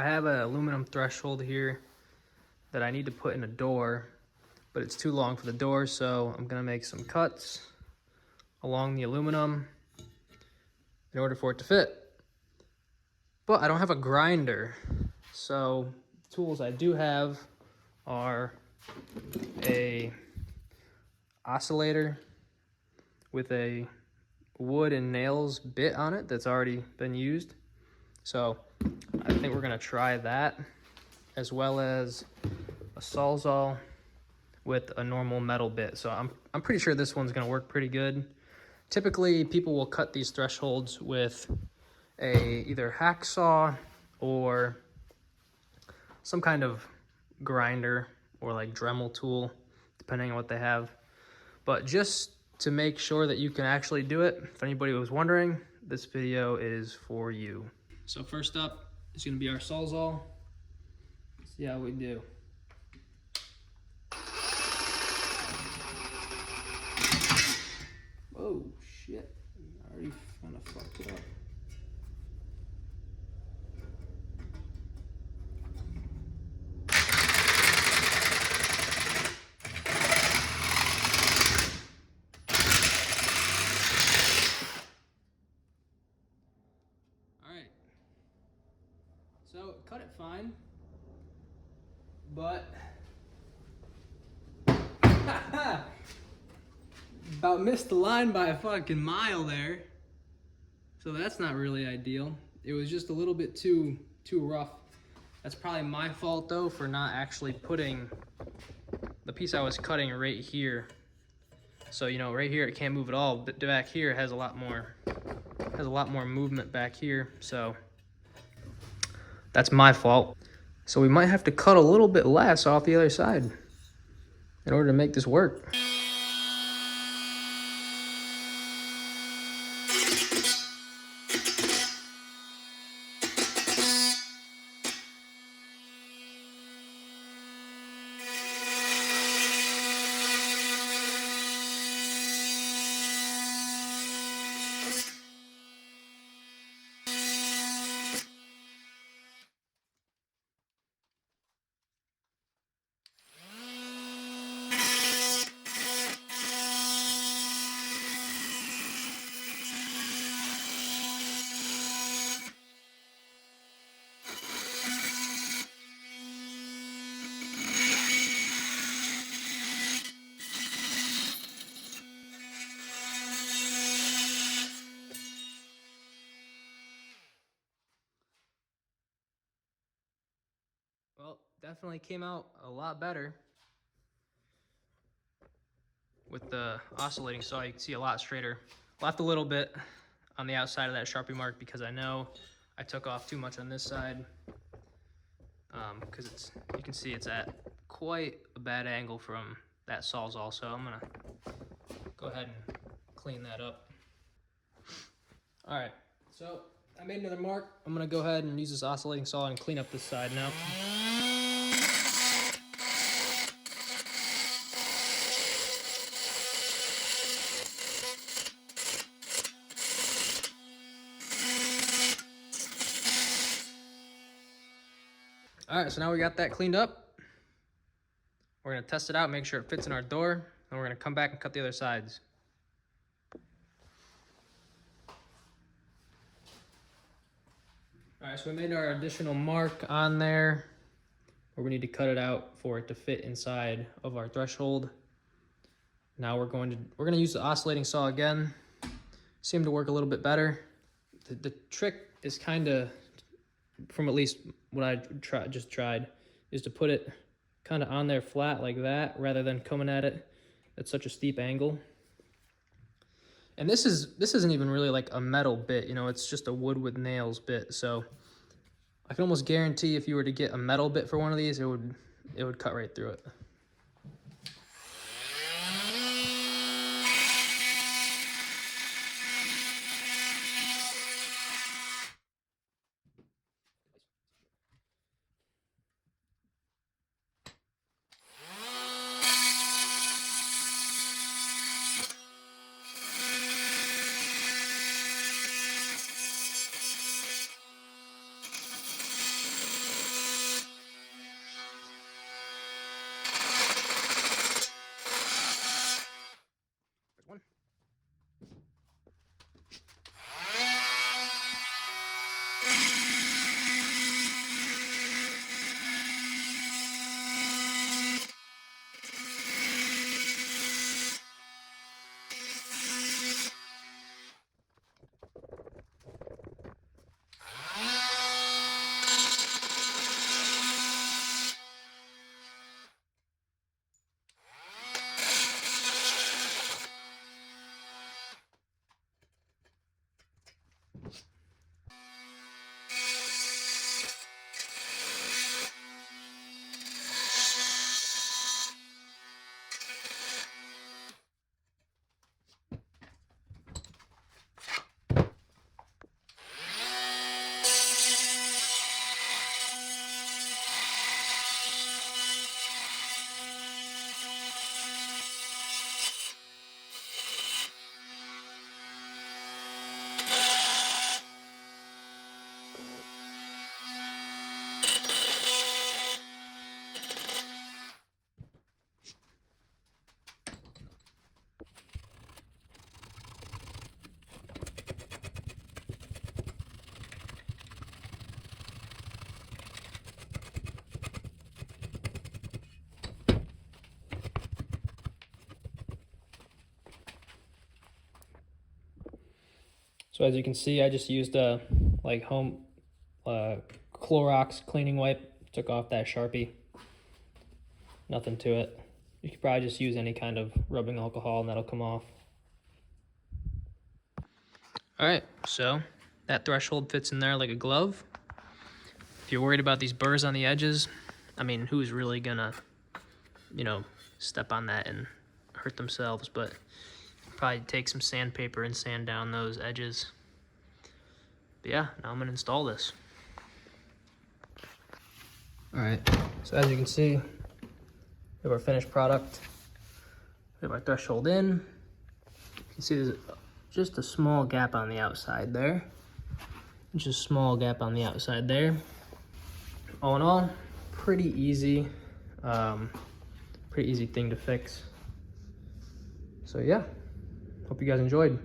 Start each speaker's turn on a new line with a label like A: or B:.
A: I have an aluminum threshold here that I need to put in a door, but it's too long for the door, so I'm gonna make some cuts along the aluminum in order for it to fit. But I don't have a grinder, so the tools I do have are a oscillator with a wood and nails bit on it that's already been used. So I think we're gonna try that, as well as a Sawzall with a normal metal bit. So I'm pretty sure this one's gonna work pretty good. Typically, people will cut these thresholds with either hacksaw or some kind of grinder or like Dremel tool, depending on what they have. But just to make sure that you can actually do it, if anybody was wondering, this video is for you. So first up is gonna be our Sawzall. See how we do. Oh shit, I already kind of fucked it up. Alright, so cut it fine, but about missed the line by a fucking mile there. So that's not really ideal. It was just a little bit too rough. That's probably my fault though for not actually putting the piece I was cutting right here. So you know, right here it can't move at all, but back here it has a lot more movement back here. So that's my fault. So we might have to cut a little bit less off the other side in order to make this work. Well, definitely came out a lot better with the oscillating saw. You can see a lot straighter. Left a little bit on the outside of that Sharpie mark because I know I took off too much on this side, because you can see it's at quite a bad angle from that Sawzall. So I'm gonna go ahead and clean that up. All right, so I made another mark. I'm gonna go ahead and use this oscillating saw and clean up this side now. All right, so now we got that cleaned up. We're gonna test it out, make sure it fits in our door, and we're gonna come back and cut the other sides. All right, so we made our additional mark on there where we need to cut it out for it to fit inside of our threshold. Now we're gonna use the oscillating saw again. Seemed to work a little bit better. The trick is kind of, from at least what I just tried, is to put it kind of on there flat like that rather than coming at it at such a steep angle. And this isn't even really like a metal bit, you know, it's just a wood with nails bit. So I can almost guarantee if you were to get a metal bit for one of these, it would cut right through it. So as you can see, I just used a home Clorox cleaning wipe, took off that Sharpie. Nothing to it. You could probably just use any kind of rubbing alcohol and that'll come off. All right, so that threshold fits in there like a glove. If you're worried about these burrs on the edges, I mean, who's really gonna, you know, step on that and hurt themselves, but probably take some sandpaper and sand down those edges. But yeah, now I'm gonna install this. All right, so as you can see, we have our finished product. We have our threshold in. You can see there's just a small gap on the outside there. Just a small gap on the outside there. All in all, pretty easy thing to fix. So yeah, hope you guys enjoyed.